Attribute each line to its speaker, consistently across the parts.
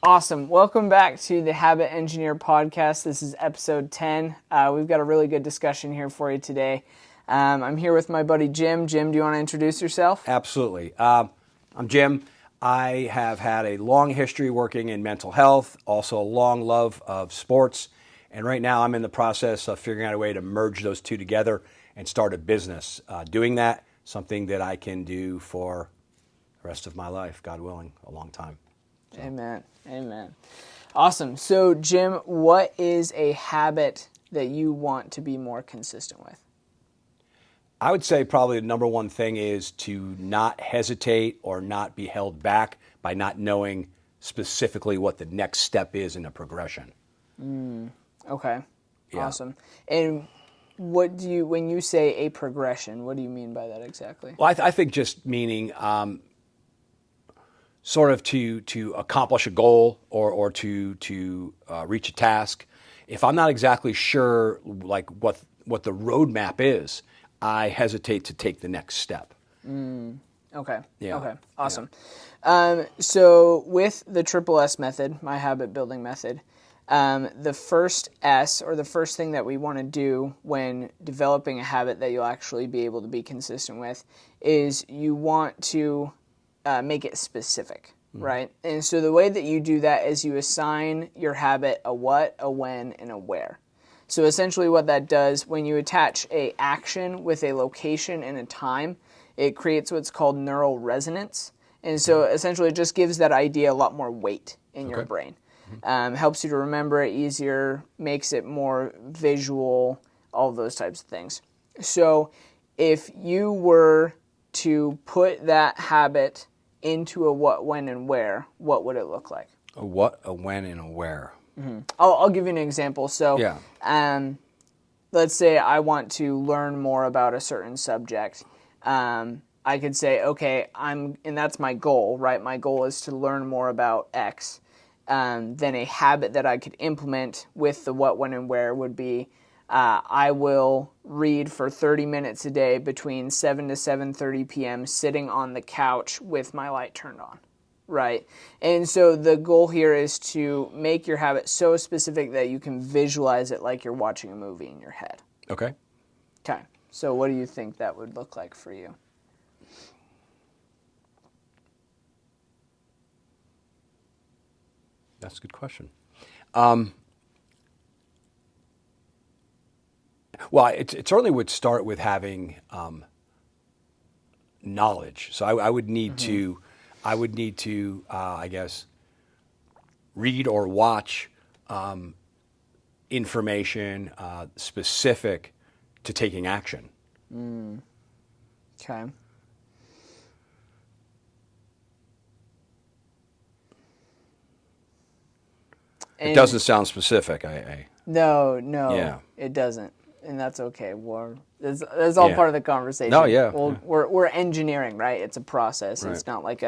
Speaker 1: Awesome. Welcome back to the Habit Engineer podcast. This is episode 10. We've got a really good discussion here for you today. I'm here with my buddy Jim. Jim, do you want to introduce yourself?
Speaker 2: Absolutely. I'm Jim. I have had a long history working in mental health, also a long love of sports. And right now I'm in the process of figuring out a way to merge those two together and start a business. Doing that, something that I can do for the rest of my life, God willing, a long time. So.
Speaker 1: Amen. Amen. Awesome. So, Jim, what is a habit that you want to be more consistent with?
Speaker 2: I would say probably the number one thing is to not hesitate or not be held back by not knowing specifically what the next step is in a progression.
Speaker 1: Okay.
Speaker 2: Yeah.
Speaker 1: Awesome. And when you say a progression, what do you mean by that exactly?
Speaker 2: Well, I think just meaning sort of to accomplish a goal or to reach a task. If I'm not exactly sure like what the roadmap is, I hesitate to take the next step.
Speaker 1: Okay.
Speaker 2: Yeah.
Speaker 1: Okay. Awesome. Yeah. So with the Triple S method, my habit building method, the first S, or the first thing that we want to do when developing a habit that you'll actually be able to be consistent with, is you want to make it specific, right? And so the way that you do that is you assign your habit a what, a when, and a where. So essentially what that does, when you attach a action with a location and a time, it creates what's called neural resonance. And so essentially it just gives that idea a lot more weight in your brain. Helps you to remember it easier, makes it more visual, all of those types of things. So if you were to put that habit into a what, when, and where, what would it look like?
Speaker 2: A what, a when, and a where.
Speaker 1: I'll give you an example. So let's say I want to learn more about a certain subject. I could say, okay, and that's my goal, right? My goal is to learn more about X. Then a habit that I could implement with the what, when, and where would be, I will read for 30 minutes a day between 7 to 7:30 p.m. sitting on the couch with my light turned on, right? And so the goal here is to make your habit so specific that you can visualize it like you're watching a movie in your head.
Speaker 2: Okay.
Speaker 1: Okay. So what do you think that would look like for you?
Speaker 2: That's a good question. Well, it certainly would start with having knowledge. So I would need to, I guess, read or watch information specific to taking action.
Speaker 1: Okay.
Speaker 2: It doesn't sound specific.
Speaker 1: No,
Speaker 2: Yeah.
Speaker 1: It doesn't, and that's okay. That's all part of the conversation.
Speaker 2: No, yeah.
Speaker 1: We're engineering, right? It's a process.
Speaker 2: Right.
Speaker 1: It's not like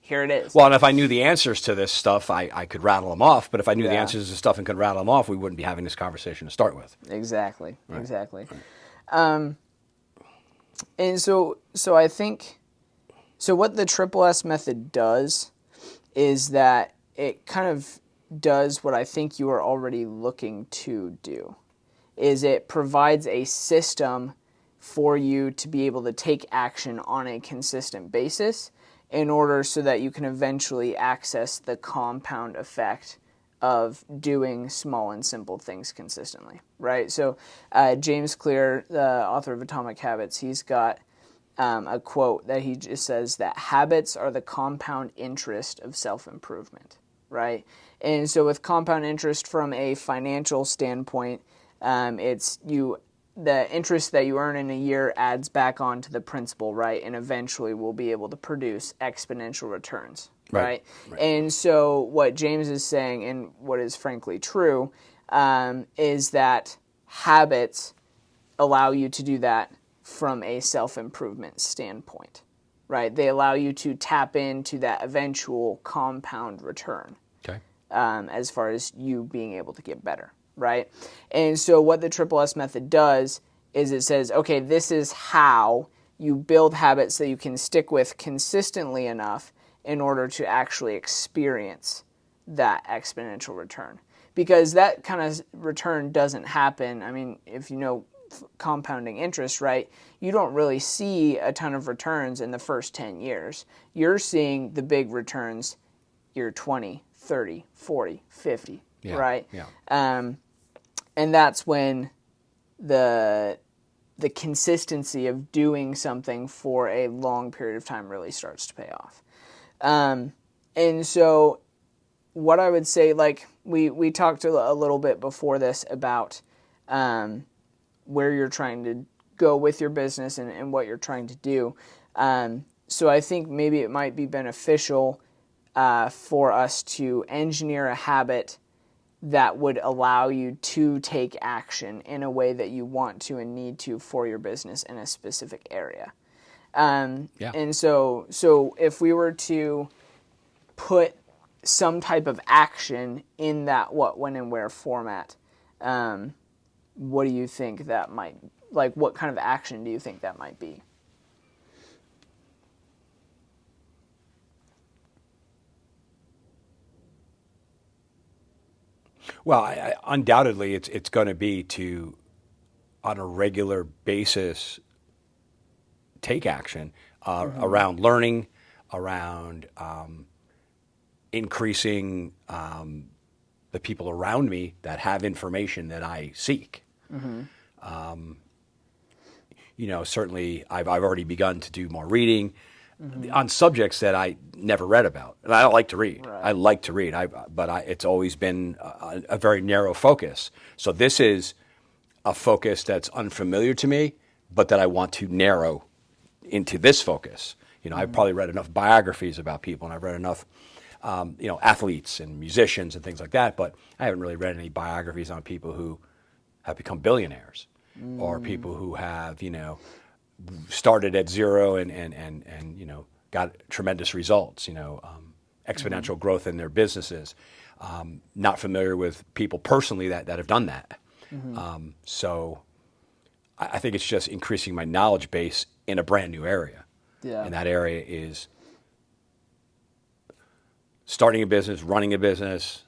Speaker 1: here it is.
Speaker 2: Well, and if I knew the answers to this stuff, I could rattle them off. But if I knew the
Speaker 1: Yeah.
Speaker 2: answers to stuff and could rattle them off, we wouldn't be having this conversation to start with.
Speaker 1: Exactly.
Speaker 2: Right.
Speaker 1: Exactly. Right. And so I think, so what the Triple S method does is that it kind of does what I think you are already looking to do, is it provides a system for you to be able to take action on a consistent basis in order so that you can eventually access the compound effect of doing small and simple things consistently, right? So James Clear, the author of Atomic Habits, he's got a quote that he just says that habits are the compound interest of self-improvement, right? And so with compound interest from a financial standpoint, the interest that you earn in a year adds back onto the principal, right? And eventually we'll be able to produce exponential returns, right? And so what James is saying, and what is frankly true, is that habits allow you to do that from a self-improvement standpoint, right? They allow you to tap into that eventual compound return.
Speaker 2: Okay.
Speaker 1: As far as you being able to get better, right? And so what the Triple S method does is it says, okay, this is how you build habits that you can stick with consistently enough in order to actually experience that exponential return, because that kind of return doesn't happen. I mean, if you know compounding interest, right, you don't really see a ton of returns in the first 10 years. You're seeing the big returns year 20, 30, 40, 50, right?
Speaker 2: Yeah.
Speaker 1: And that's when the consistency of doing something for a long period of time really starts to pay off. And so what I would say, like we talked a little bit before this about where you're trying to go with your business and what you're trying to do. So I think maybe it might be beneficial for us to engineer a habit that would allow you to take action in a way that you want to and need to for your business in a specific area. And so if we were to put some type of action in that what, when, and where format, what do you think that might, like what kind of action do you think that might be?
Speaker 2: Well, undoubtedly, it's going to be to, on a regular basis, take action around learning, around increasing the people around me that have information that I seek. Certainly, I've already begun to do more reading on subjects that I never read about, and I don't like to read.
Speaker 1: Right.
Speaker 2: I like to read, it's always been a very narrow focus. So this is a focus that's unfamiliar to me, but that I want to narrow into this focus. I've probably read enough biographies about people, and I've read enough, athletes and musicians and things like that, but I haven't really read any biographies on people who have become billionaires or people who have, started at zero and got tremendous results, exponential growth in their businesses. Not familiar with people personally that have done that. So I think it's just increasing my knowledge base in a brand new area.
Speaker 1: Yeah.
Speaker 2: And that area is starting a business, running a business,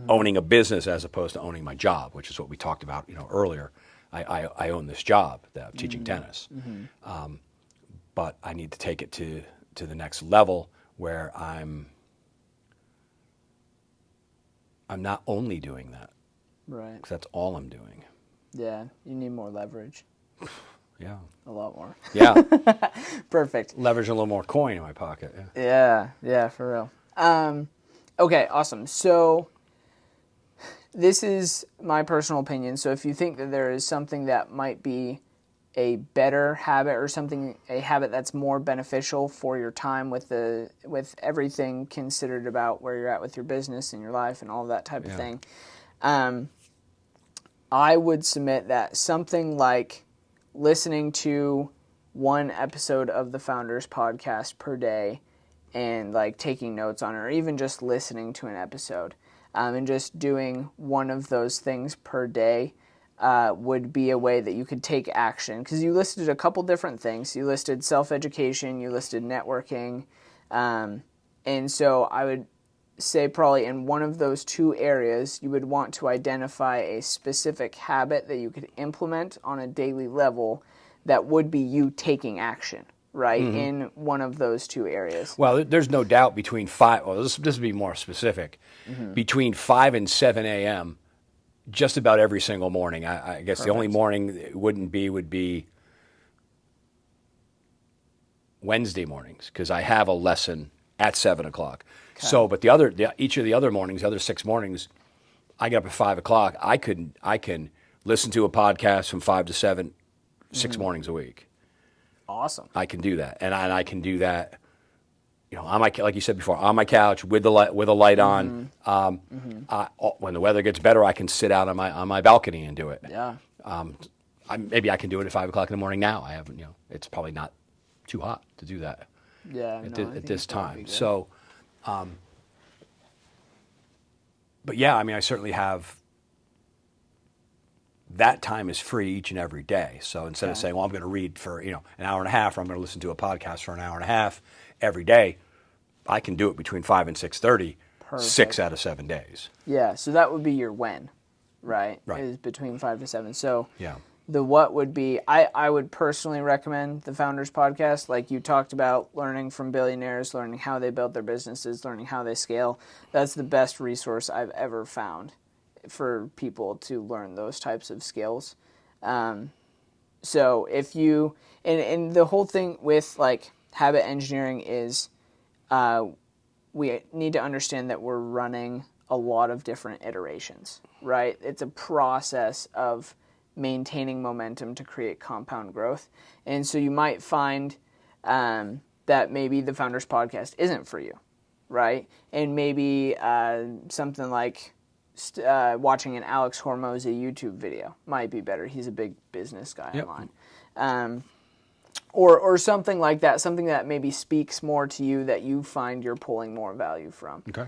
Speaker 2: owning a business as opposed to owning my job, which is what we talked about, earlier. I own this job, teaching tennis, but I need to take it to the next level where I'm not only doing that,
Speaker 1: Right.
Speaker 2: because that's all I'm doing.
Speaker 1: Yeah, you need more leverage.
Speaker 2: Yeah.
Speaker 1: A lot more.
Speaker 2: Yeah.
Speaker 1: Perfect.
Speaker 2: Leverage a little more coin in my pocket. Yeah.
Speaker 1: Yeah, for real. Okay, awesome. So this is my personal opinion. So if you think that there is something that might be a better habit or a habit that's more beneficial for your time with everything considered about where you're at with your business and your life and all that type of thing, I would submit that something like listening to one episode of the Founders Podcast per day and like taking notes on it, or even just listening to an episode, and just doing one of those things per day would be a way that you could take action. Because you listed a couple different things. You listed self-education, you listed networking, and so I would say probably in one of those two areas, you would want to identify a specific habit that you could implement on a daily level that would be you taking action, right, in one of those two areas.
Speaker 2: Well, there's no doubt between 5, well, this would be more specific, between 5 and 7 a.m., just about every single morning. I guess the only morning it would be Wednesday mornings, because I have a lesson at 7 o'clock. Okay. So, but each of the other mornings, the other 6 mornings, I get up at 5 o'clock. I can listen to a podcast from 5 to 7, 6 mornings a week.
Speaker 1: Awesome.
Speaker 2: I can do that, and I can do that. On my, like you said before, on my couch with the light on. When the weather gets better, I can sit out on my balcony and do it.
Speaker 1: Yeah.
Speaker 2: Maybe I can do it at 5 o'clock in the morning now. I haven't. It's probably not too hot to do that.
Speaker 1: Yeah.
Speaker 2: At this time. So, but yeah, I mean, I certainly have. That time is free each and every day. So instead of saying, well, I'm going to read for an hour and a half, or I'm going to listen to a podcast for an hour and a half every day, I can do it between 5 and 6:30. 6 out of 7 days.
Speaker 1: Yeah, so that would be your when, right?
Speaker 2: Right.
Speaker 1: Is between 5 to 7. So
Speaker 2: Yeah.
Speaker 1: the what would be, I would personally recommend the Founders Podcast. Like you talked about, learning from billionaires, learning how they built their businesses, learning how they scale. That's the best resource I've ever found for people to learn those types of skills. So if you, and the whole thing with like habit engineering is we need to understand that we're running a lot of different iterations, right? It's a process of maintaining momentum to create compound growth. And so you might find that maybe the Founders Podcast isn't for you, right? And maybe something like watching an Alex Hormozy YouTube video might be better. He's a big business guy online. Or something like that, something that maybe speaks more to you that you find you're pulling more value from.
Speaker 2: Okay.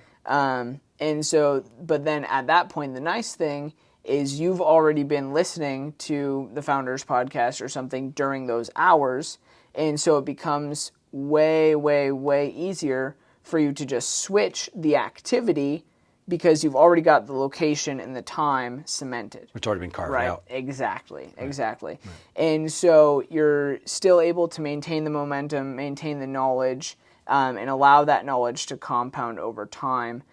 Speaker 1: And so, but then at that point, the nice thing is you've already been listening to the Founders Podcast or something during those hours. And so it becomes way, way, way easier for you to just switch the activity because you've already got the location and the time cemented.
Speaker 2: It's already been carved
Speaker 1: Right,
Speaker 2: out.
Speaker 1: exactly. Right. And so you're still able to maintain the momentum, maintain the knowledge, and allow that knowledge to compound over time,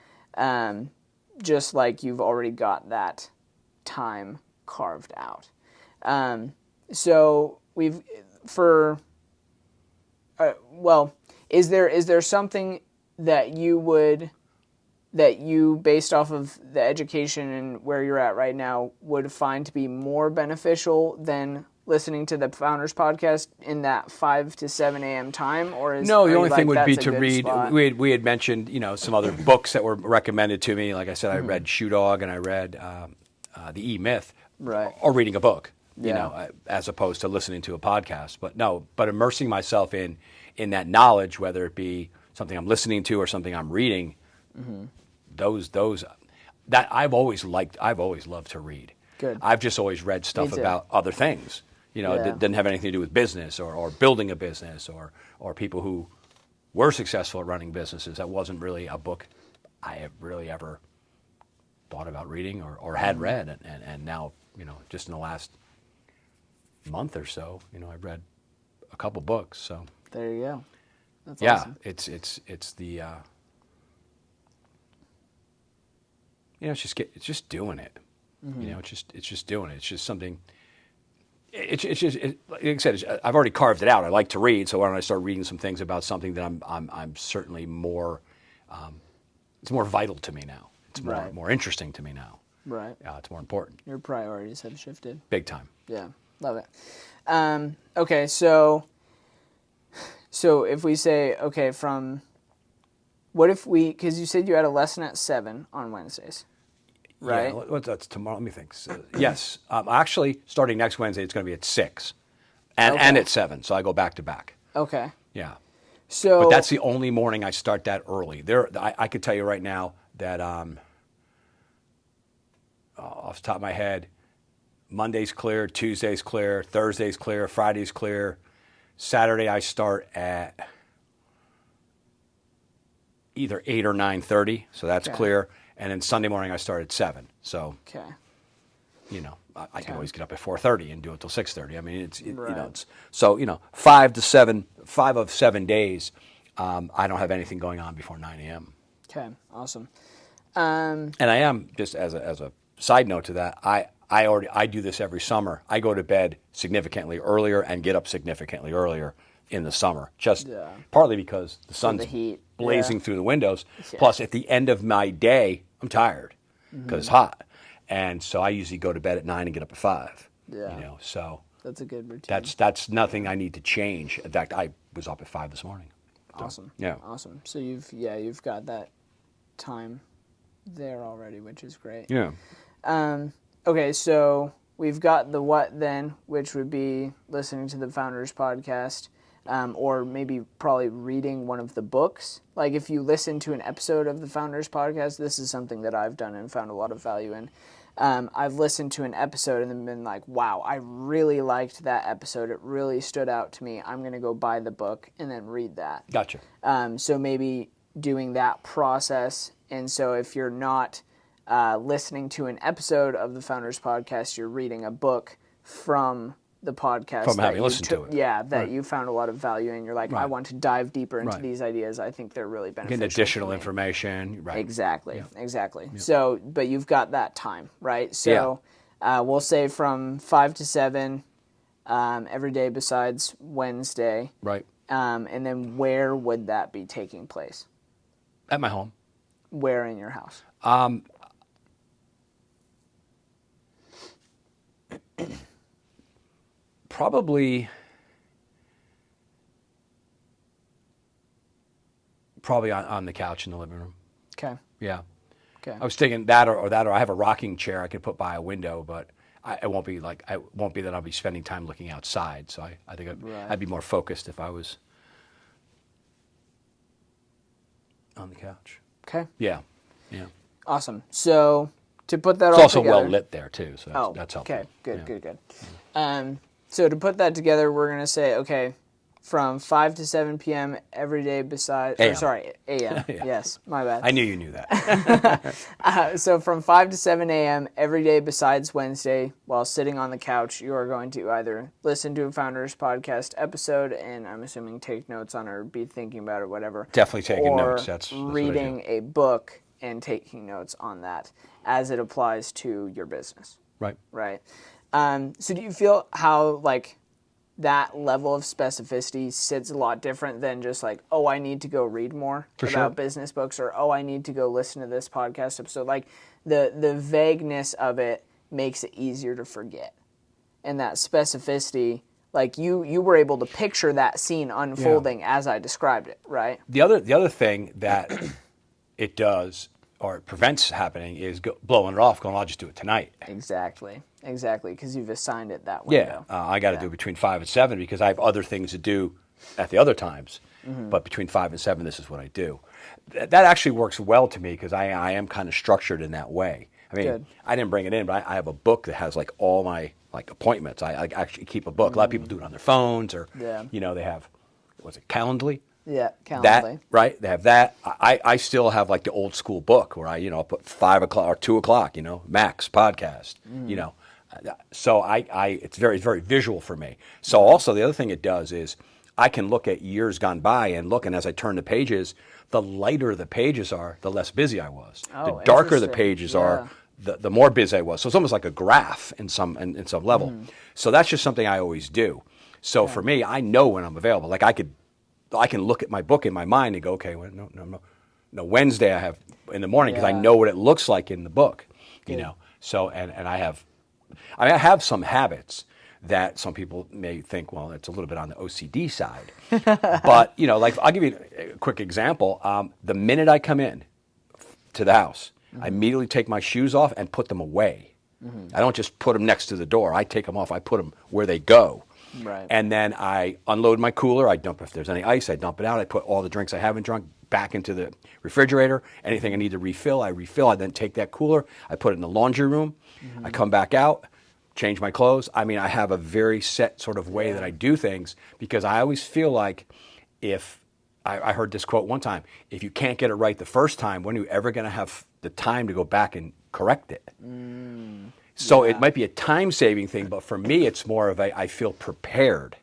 Speaker 1: just like you've already got that time carved out. So we've, is there something that you, based off of the education and where you're at right now, would find to be more beneficial than listening to the Founders Podcast in that 5 to 7 a.m. time? Or
Speaker 2: No, the only thing would be
Speaker 1: that's
Speaker 2: to
Speaker 1: a good
Speaker 2: read.
Speaker 1: spot?
Speaker 2: We had mentioned some other books that were recommended to me. Like I said, I read Shoe Dog and I read The E-Myth.
Speaker 1: Right.
Speaker 2: Or reading a book.
Speaker 1: Yeah.
Speaker 2: As opposed to listening to a podcast. But immersing myself in that knowledge, whether it be something I'm listening to or something I'm reading. Those that I've always loved to read.
Speaker 1: Good.
Speaker 2: I've just always read stuff
Speaker 1: Me too.
Speaker 2: about other things. That didn't have anything to do with business or building a business or people who were successful at running businesses. That wasn't really a book I have really ever thought about reading or had read. And now, just in the last month or so, I've read a couple books. So
Speaker 1: There you go. That's
Speaker 2: yeah,
Speaker 1: awesome.
Speaker 2: it's the it's just doing it. It's just doing it. It's just something. Like I said, I've already carved it out. I like to read, so why don't I start reading some things about something that I'm certainly more. It's more vital to me now. It's more interesting to me now.
Speaker 1: Right.
Speaker 2: It's more important.
Speaker 1: Your priorities have shifted.
Speaker 2: Big time.
Speaker 1: Yeah, love it. Okay, so if we say, okay, because you said you had a lesson at 7 on Wednesdays, right?
Speaker 2: Yeah, that's tomorrow. Let me think. Yes. Actually, starting next Wednesday, it's going to be at 6 and at 7, so I go back to back.
Speaker 1: Okay.
Speaker 2: Yeah.
Speaker 1: So,
Speaker 2: But that's the only morning I start that early. I could tell you right now that off the top of my head, Monday's clear, Tuesday's clear, Thursday's clear, Friday's clear. Saturday I start at either 8 or 9:30, so that's clear. And then Sunday morning I start at 7. So
Speaker 1: okay.
Speaker 2: I can always get up at 4:30 and do it till 6:30. I mean,
Speaker 1: Right.
Speaker 2: it's so 5 of 7 days. I don't have anything going on before 9 a.m.
Speaker 1: Okay, awesome.
Speaker 2: And I am, just as a side note to that, I do this every summer. I go to bed significantly earlier and get up significantly earlier in the summer, just partly because the sun's
Speaker 1: the heat.
Speaker 2: blazing
Speaker 1: Yeah.
Speaker 2: through the windows.
Speaker 1: Yeah.
Speaker 2: Plus, at the end of my day, I'm tired because it's hot. And so I usually go to bed at 9 and get up at 5.
Speaker 1: Yeah.
Speaker 2: So
Speaker 1: That's a good routine.
Speaker 2: that's nothing I need to change. In fact, I was up at 5 this morning.
Speaker 1: Awesome.
Speaker 2: Yeah.
Speaker 1: Awesome. So you've got that time there already, which is great.
Speaker 2: Yeah.
Speaker 1: Okay, so we've got the what then, which would be listening to the Founders Podcast, or maybe probably reading one of the books. Like if you listen to an episode of the Founders Podcast, this is something that I've done and found a lot of value in. I've listened to an episode and then been like, wow, I really liked that episode. It really stood out to me. I'm going to go buy the book and then read that.
Speaker 2: Gotcha.
Speaker 1: So maybe doing that process And so if you're not listening to an episode of the Founders Podcast, you're reading a book from the podcast.
Speaker 2: From having listened to it.
Speaker 1: Yeah, that you found a lot of value in. You're like, I want to dive deeper into these ideas. I think they're really beneficial.
Speaker 2: Getting additional information. Right.
Speaker 1: Exactly. So, but you've got that time, right? So we'll say from 5 to 7 every day besides Wednesday.
Speaker 2: Right.
Speaker 1: And then where would that be taking place?
Speaker 2: At my home.
Speaker 1: Where in your house?
Speaker 2: Probably on the couch in the living room.
Speaker 1: Okay.
Speaker 2: Yeah.
Speaker 1: Okay.
Speaker 2: I was thinking that or I have a rocking chair I could put by a window, but it won't be that I'll be spending time looking outside. So I think I'd be more focused if I was on the couch.
Speaker 1: Okay.
Speaker 2: Yeah. Yeah.
Speaker 1: Awesome. So to put that
Speaker 2: It's
Speaker 1: all
Speaker 2: also
Speaker 1: together,
Speaker 2: well lit there too, so that's helpful.
Speaker 1: Okay. Good.
Speaker 2: Yeah.
Speaker 1: Good. So to put that together, we're gonna say from 5 to 7 p.m. every day besides...
Speaker 2: AM.
Speaker 1: A.m.
Speaker 2: Yeah.
Speaker 1: Yes, my bad.
Speaker 2: I knew you knew that.
Speaker 1: So from 5 to 7 a.m. every day besides Wednesday, while sitting on the couch, you are going to either listen to a Founders Podcast episode, and I'm assuming take notes on it or be thinking about it, whatever.
Speaker 2: Definitely taking notes.
Speaker 1: That's
Speaker 2: what I do.
Speaker 1: reading a book and taking notes on that as it applies to your business.
Speaker 2: Right.
Speaker 1: Right. So do you feel how that level of specificity sits a lot different than just I need to go read more about business books, or I need to go listen to this podcast episode. The vagueness of it makes it easier to forget. And that specificity, you were able to picture that scene unfolding as I described it, right?
Speaker 2: The other thing that it does or it prevents happening is blowing it off, going, I'll just do it tonight.
Speaker 1: Exactly, because you've assigned it that window.
Speaker 2: Yeah, I got to do it between 5 and 7 because I have other things to do at the other times. Mm-hmm. But between 5 and 7, this is what I do. That actually works well to me because I am kind of structured in that way. I mean,
Speaker 1: Good.
Speaker 2: I didn't bring it in, but I have a book that has all my appointments. I actually keep a book. A lot of people do it on their phones or, they have, Calendly?
Speaker 1: Yeah, Calendly.
Speaker 2: That, right? They have that. I still have the old school book where I'll put 5 o'clock or 2 o'clock, Max podcast, So it's very, very visual for me. So also the other thing it does is I can look at years gone by and as I turn the pages, the lighter the pages are, the less busy I was.
Speaker 1: Oh,
Speaker 2: the darker the pages are, the more busy I was. So it's almost like a graph in some level. So that's just something I always do. So for me, I know when I'm available. I can look at my book in my mind and go, okay, well, no, Wednesday I have in the morning because I know what it looks like in the book, So and I have some habits that some people may think, well, it's a little bit on the OCD side, but I'll give you a quick example. The minute I come in to the house, I immediately take my shoes off and put them away. I don't just put them next to the door. I take them off. I put them where they go.
Speaker 1: Right.
Speaker 2: And then I unload my cooler. I dump if there's any ice. I dump it out. I put all the drinks I haven't drunk back into the refrigerator. Anything I need to refill, I refill. I then take that cooler. I put it in the laundry room. I come back out, change my clothes. I mean, I have a very set sort of way that I do things because I always feel like I heard this quote one time, if you can't get it right the first time, when are you ever going to have the time to go back and correct it? So it might be a time-saving thing, but for me, it's more of I feel prepared.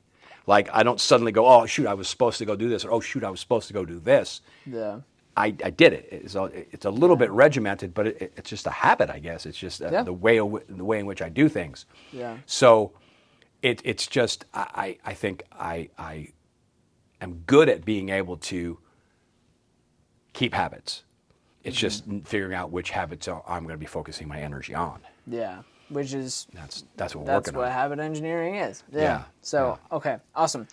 Speaker 2: I don't suddenly go, oh, shoot, I was supposed to go do this, or oh, shoot, I was supposed to go do this.
Speaker 1: Yeah.
Speaker 2: I did it. It's a little bit regimented, but it's just a habit, I guess. It's just the way in which I do things.
Speaker 1: Yeah.
Speaker 2: So it's just I think I am good at being able to keep habits. It's just figuring out which habits I'm going to be focusing my energy on.
Speaker 1: Yeah, which is
Speaker 2: that's what we're working on.
Speaker 1: That's what habit engineering is.
Speaker 2: Yeah.
Speaker 1: So okay, awesome.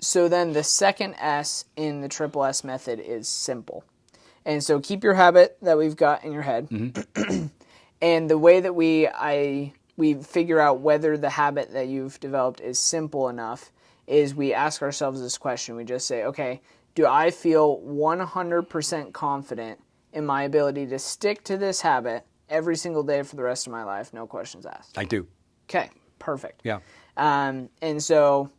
Speaker 1: So then the second S in the triple S method is simple, and so keep your habit that we've got in your head, and the way that we figure out whether the habit that you've developed is simple enough is we ask ourselves this question. We just say, okay, do I feel 100% confident in my ability to stick to this habit every single day for the rest of my life? No questions asked.
Speaker 2: I do.
Speaker 1: Okay, perfect.
Speaker 2: Yeah.
Speaker 1: And so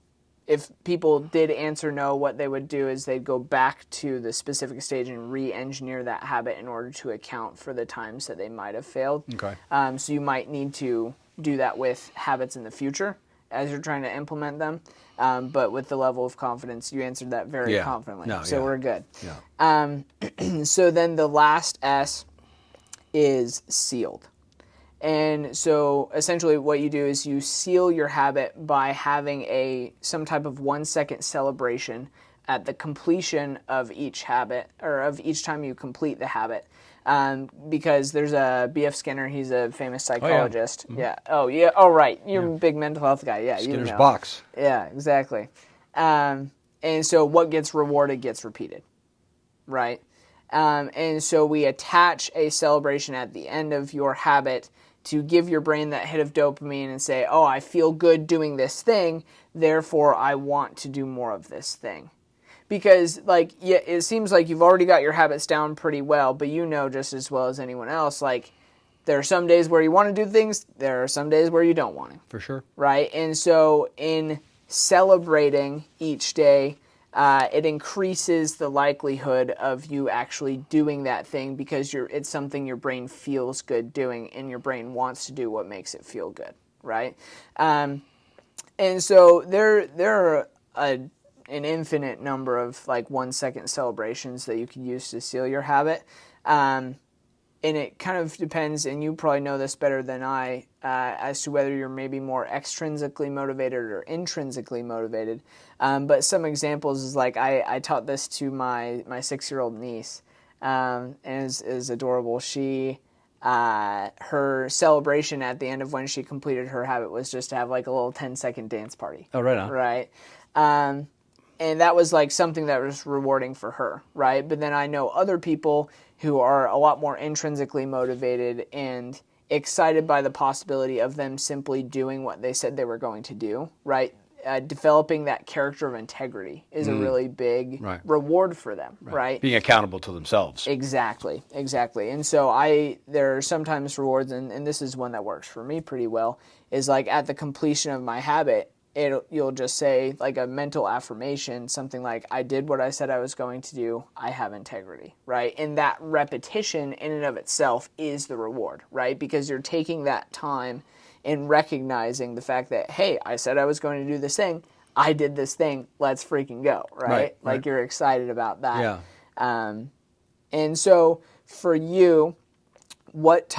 Speaker 1: if people did answer no, what they would do is they'd go back to the specific stage and re-engineer that habit in order to account for the times that they might have failed.
Speaker 2: Okay.
Speaker 1: So you might need to do that with habits in the future as you're trying to implement them. But with the level of confidence, you answered that very confidently.
Speaker 2: No,
Speaker 1: so we're good.
Speaker 2: Yeah.
Speaker 1: So then the last S is sealed. And so essentially what you do is you seal your habit by having some type of 1 second celebration at the completion of each habit, or of each time you complete the habit. Because there's a B.F. Skinner, he's a famous psychologist.
Speaker 2: Oh,
Speaker 1: yeah. Oh, yeah. Oh, right. You're a big mental health guy. Yeah,
Speaker 2: Skinner's
Speaker 1: you know.
Speaker 2: box.
Speaker 1: Yeah, exactly. And so what gets rewarded gets repeated, right? And so we attach a celebration at the end of your habit to give your brain that hit of dopamine and say, oh, I feel good doing this thing, therefore I want to do more of this thing. Because, like, yeah, it seems like you've already got your habits down pretty well, but you know just as well as anyone else, like, there are some days where you want to do things, there are some days where you don't want to.
Speaker 2: For sure.
Speaker 1: Right? And so in celebrating each day, it increases the likelihood of you actually doing that thing because it's something your brain feels good doing, and your brain wants to do what makes it feel good, right? And so there are an infinite number of like 1 second celebrations that you can use to seal your habit. And it kind of depends, and you probably know this better than I, as to whether you're maybe more extrinsically motivated or intrinsically motivated. But some examples is like I taught this to my 6-year-old niece, and is adorable. Her celebration at the end of when she completed her habit was just to have like a little 10-second dance party.
Speaker 2: Oh, right on.
Speaker 1: Right. And that was like something that was rewarding for her, right? But then I know other people who are a lot more intrinsically motivated and excited by the possibility of them simply doing what they said they were going to do, right? Developing that character of integrity is a really big reward for them, right?
Speaker 2: Being accountable to themselves.
Speaker 1: Exactly. And so there are sometimes rewards, and this is one that works for me pretty well, is like at the completion of my habit, you'll just say like a mental affirmation, something like, I did what I said I was going to do, I have integrity, right? And that repetition in and of itself is the reward, right? Because you're taking that time and recognizing the fact that, hey, I said I was going to do this thing, I did this thing, let's freaking go, right? Like you're excited about that.
Speaker 2: Yeah.
Speaker 1: And so for you, what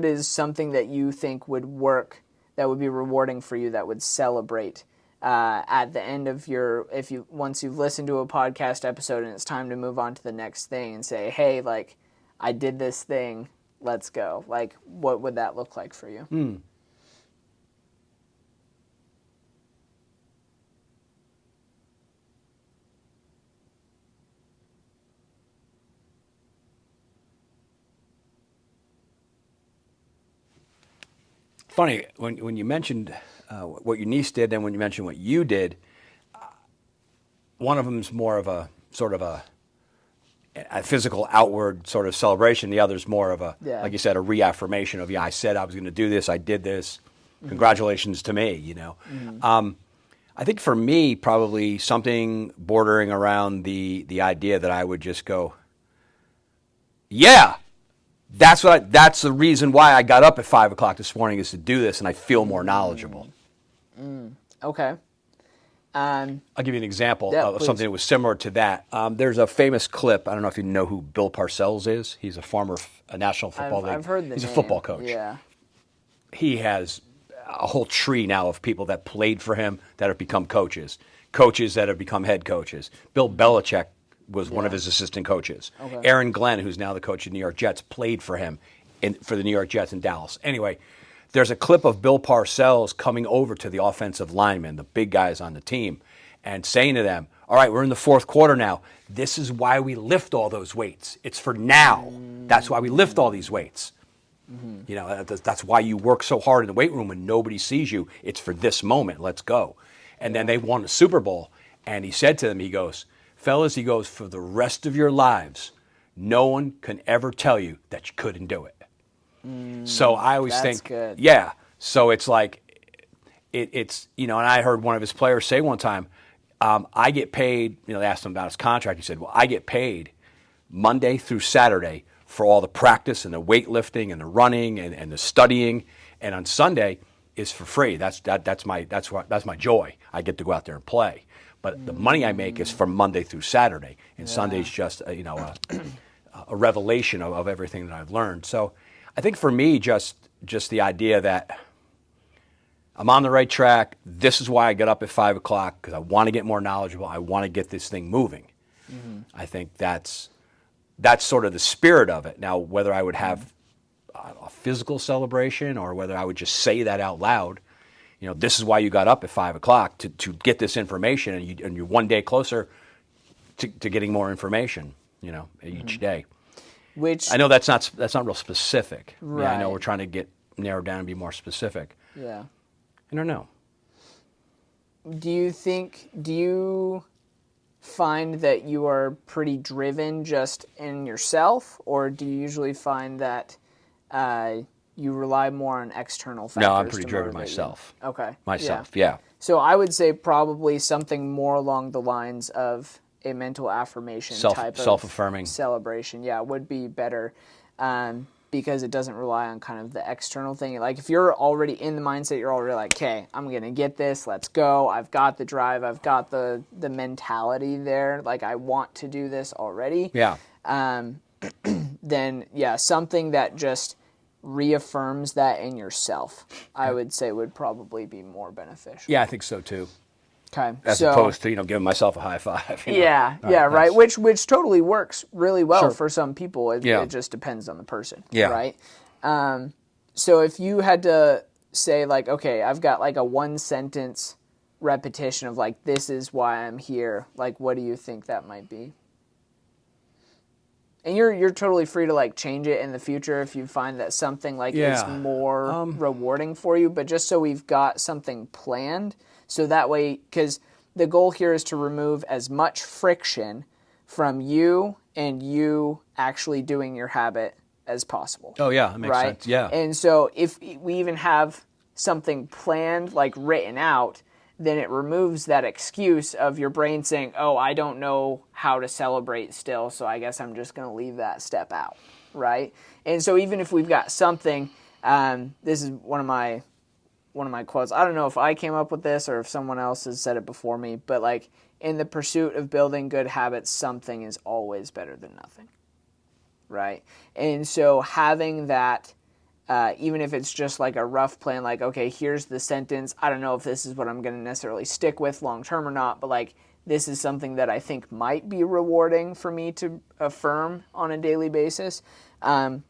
Speaker 1: is something that you think would work, that would be rewarding for you, that would celebrate at the end of once you've listened to a podcast episode and it's time to move on to the next thing and say, hey, like, I did this thing, let's go. Like, what would that look like for you?
Speaker 2: Funny, when you mentioned what your niece did and when you mentioned what you did, one of them is more of a sort of a physical outward sort of celebration. The other is more of like you said, a reaffirmation of, I said I was going to do this, I did this. Congratulations to me, you know. I think for me, probably something bordering around the idea that I would just go, yeah. That's the reason why I got up at 5 o'clock this morning, is to do this, and I feel more knowledgeable.
Speaker 1: Okay.
Speaker 2: I'll give you an example of
Speaker 1: please.
Speaker 2: something that was similar to that. There's a famous clip. I don't know if you know who Bill Parcells is. He's a former National Football League.
Speaker 1: I've heard the name.
Speaker 2: He's a football coach.
Speaker 1: Yeah.
Speaker 2: He has a whole tree now of people that played for him that have become coaches that have become head coaches. Bill Belichick was one of his assistant coaches. Okay. Aaron Glenn, who's now the coach of the New York Jets, played for him for the New York Jets in Dallas. Anyway, there's a clip of Bill Parcells coming over to the offensive linemen, the big guys on the team, and saying to them, all right, we're in the fourth quarter now. This is why we lift all those weights. It's for now. That's why we lift all these weights. You know, that's why you work so hard in the weight room when nobody sees you. It's for this moment. Let's go. And then they won the Super Bowl, and he said to them, he goes, fellas, he goes, for the rest of your lives, no one can ever tell you that you couldn't do it. So I always think,
Speaker 1: good.
Speaker 2: yeah. So it's like, it's, and I heard one of his players say one time, I get paid, they asked him about his contract. He said, well, I get paid Monday through Saturday for all the practice and the weightlifting and the running and the studying. And on Sunday is for free. That's my joy. I get to go out there and play. But the money I make is from Monday through Saturday. And Sunday's just, a revelation of everything that I've learned. So I think for me, just the idea that I'm on the right track. This is why I get up at 5 o'clock, because I want to get more knowledgeable. I want to get this thing moving. Mm-hmm. I think that's sort of the spirit of it. Now, whether I would have a physical celebration or whether I would just say that out loud, this is why you got up at 5 o'clock to get this information, and you're one day closer to getting more information, each day.
Speaker 1: Which
Speaker 2: I know that's not real specific.
Speaker 1: Right.
Speaker 2: Yeah, I know we're trying to narrow down and be more specific.
Speaker 1: Yeah.
Speaker 2: I don't know.
Speaker 1: Do you find that you are pretty driven just in yourself, or do you usually find that you rely more on external factors?
Speaker 2: No, I'm pretty driven myself.
Speaker 1: You? Okay.
Speaker 2: Myself, yeah.
Speaker 1: So I would say probably something more along the lines of a mental affirmation type of
Speaker 2: self-affirming
Speaker 1: celebration. Yeah, would be better. Because it doesn't rely on kind of the external thing. Like if you're already in the mindset, you're already like, okay, I'm going to get this, let's go. I've got the drive, I've got the mentality there. Like I want to do this already.
Speaker 2: Yeah.
Speaker 1: Then, something that just reaffirms that in yourself, I would say would probably be more beneficial.
Speaker 2: Yeah, I think so too.
Speaker 1: Okay.
Speaker 2: As opposed to, giving myself a high five.
Speaker 1: Right. Which totally works really well
Speaker 2: Sure.
Speaker 1: for some people. It just depends on the person.
Speaker 2: Yeah.
Speaker 1: Right. So if you had to say like, okay, I've got like a one sentence repetition of like, this is why I'm here. Like, what do you think that might be? And you're totally free to like change it in the future if you find that something like is more rewarding for you. But just so we've got something planned. So that way, because the goal here is to remove as much friction from you and you actually doing your habit as possible.
Speaker 2: Oh, yeah, that makes sense. Yeah.
Speaker 1: And so if we even have something planned, like written out, then it removes that excuse of your brain saying, oh, I don't know how to celebrate still, so I guess I'm just going to leave that step out, right? And so even if we've got something, this is one of my quotes. I don't know if I came up with this or if someone else has said it before me, but like in the pursuit of building good habits, something is always better than nothing, right? And so having that, even if it's just like a rough plan, like, okay, here's the sentence. I don't know if this is what I'm going to necessarily stick with long term or not, but like this is something that I think might be rewarding for me to affirm on a daily basis. And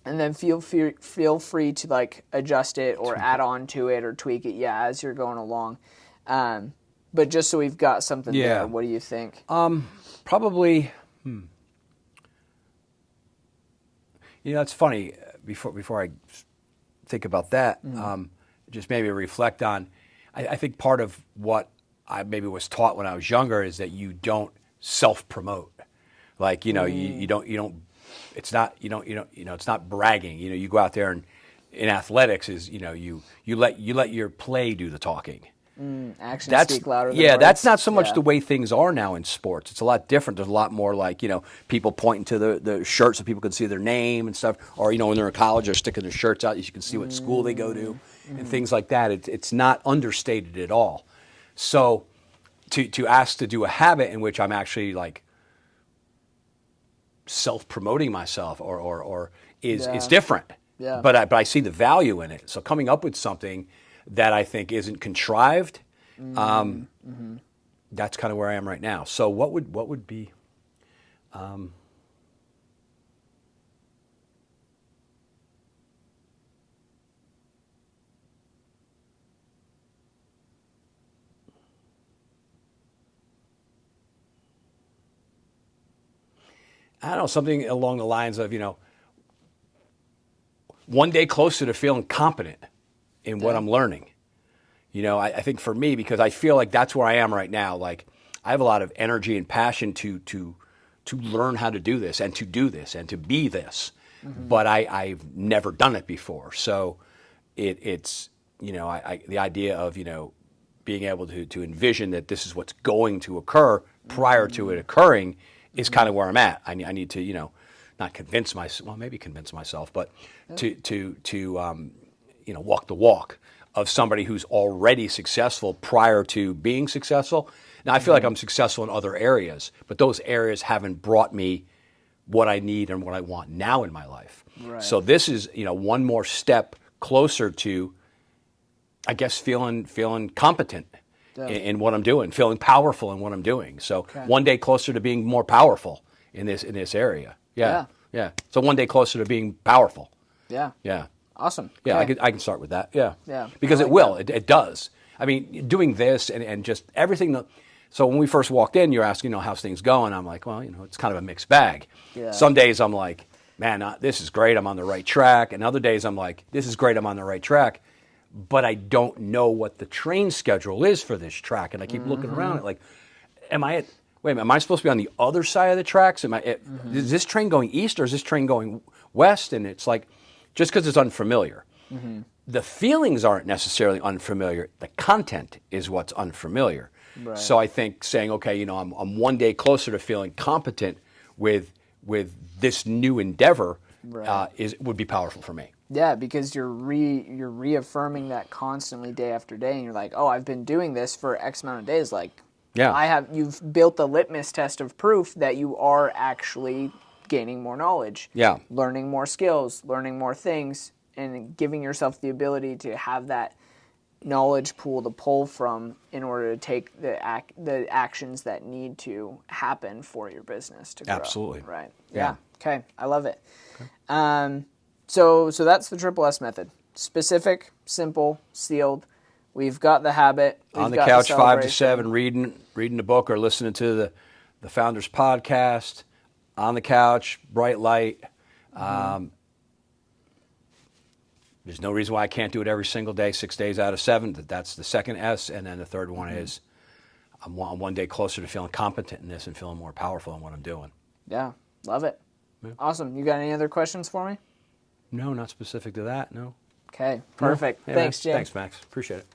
Speaker 1: then feel free to like adjust it or add on to it or tweak it, as you're going along. But just so we've got something there, what do you think?
Speaker 2: Probably. It's funny. Before I think about that, just maybe reflect on. I think part of what I maybe was taught when I was younger is that you don't self-promote. Like you don't. It's not it's not bragging. You go out there and in athletics is you let your play do the talking.
Speaker 1: Actions speak louder than words.
Speaker 2: That's not so much the way things are now in sports. It's a lot different. There's a lot more like people pointing to the shirts so people can see their name and stuff. Or when they're in college, they're sticking their shirts out. You can see what school they go to and things like that. It's not understated at all. So to ask to do a habit in which I'm actually like self-promoting myself or is different.
Speaker 1: Yeah.
Speaker 2: But I see the value in it. So coming up with something that I think isn't contrived, that's kind of where I am right now. So what would be I don't know, something along the lines of, one day closer to feeling competent in what I'm learning. I think for me, because I feel like that's where I am right now, like I have a lot of energy and passion to learn how to do this and to do this and to be this, but I've never done it before. So it's the idea of, being able to envision that this is what's going to occur prior to it occurring is kind of where I'm at. I need to, not convince myself, well, maybe convince myself, but to walk the walk of somebody who's already successful prior to being successful. Now, I feel like I'm successful in other areas, but those areas haven't brought me what I need and what I want now in my life.
Speaker 1: Right.
Speaker 2: So this is, one more step closer to, I guess, feeling competent in what I'm doing, feeling powerful in what I'm doing. So one day closer to being more powerful in this area. Yeah. So one day closer to being powerful.
Speaker 1: Yeah.
Speaker 2: Yeah.
Speaker 1: Awesome.
Speaker 2: Yeah,
Speaker 1: Okay.
Speaker 2: I can start with that. Yeah.
Speaker 1: Yeah.
Speaker 2: Because
Speaker 1: I
Speaker 2: it
Speaker 1: like
Speaker 2: will. It does. I mean, doing this and just everything. So when we first walked in, you're asking, how's things going? I'm like, well, it's kind of a mixed bag.
Speaker 1: Yeah.
Speaker 2: Some days I'm like, man, this is great. I'm on the right track. And other days I'm like, this is great. I'm on the right track. But I don't know what the train schedule is for this track. And I keep looking around at like, am I supposed to be on the other side of the tracks? Is this train going east or is this train going west? And it's like, just because it's unfamiliar. The feelings aren't necessarily unfamiliar. The content is what's unfamiliar.
Speaker 1: Right.
Speaker 2: So I think saying, okay, I'm one day closer to feeling competent with this new endeavor would be powerful for me.
Speaker 1: Yeah, because you're reaffirming that constantly day after day, and you're like, oh, I've been doing this for X amount of days. Like, you've built the litmus test of proof that you are actually gaining more knowledge, learning more skills, learning more things, and giving yourself the ability to have that knowledge pool to pull from in order to take the actions that need to happen for your business to grow.
Speaker 2: Absolutely.
Speaker 1: Right. Yeah. Okay. I love it. Okay. So that's the Triple S method. Specific, simple, sealed. We've got the habit.
Speaker 2: On the couch 5 to 7, reading the book or listening to the Founders podcast. On the couch, bright light. There's no reason why I can't do it every single day, 6 days out of 7. That's the second S. And then the third one is I'm one day closer to feeling competent in this and feeling more powerful in what I'm doing.
Speaker 1: Yeah, love it. Yeah. Awesome. You got any other questions for me?
Speaker 2: No, not specific to that, no.
Speaker 1: Okay, perfect.
Speaker 2: No. Yeah,
Speaker 1: Thanks, Jim.
Speaker 2: Thanks, Max. Appreciate it.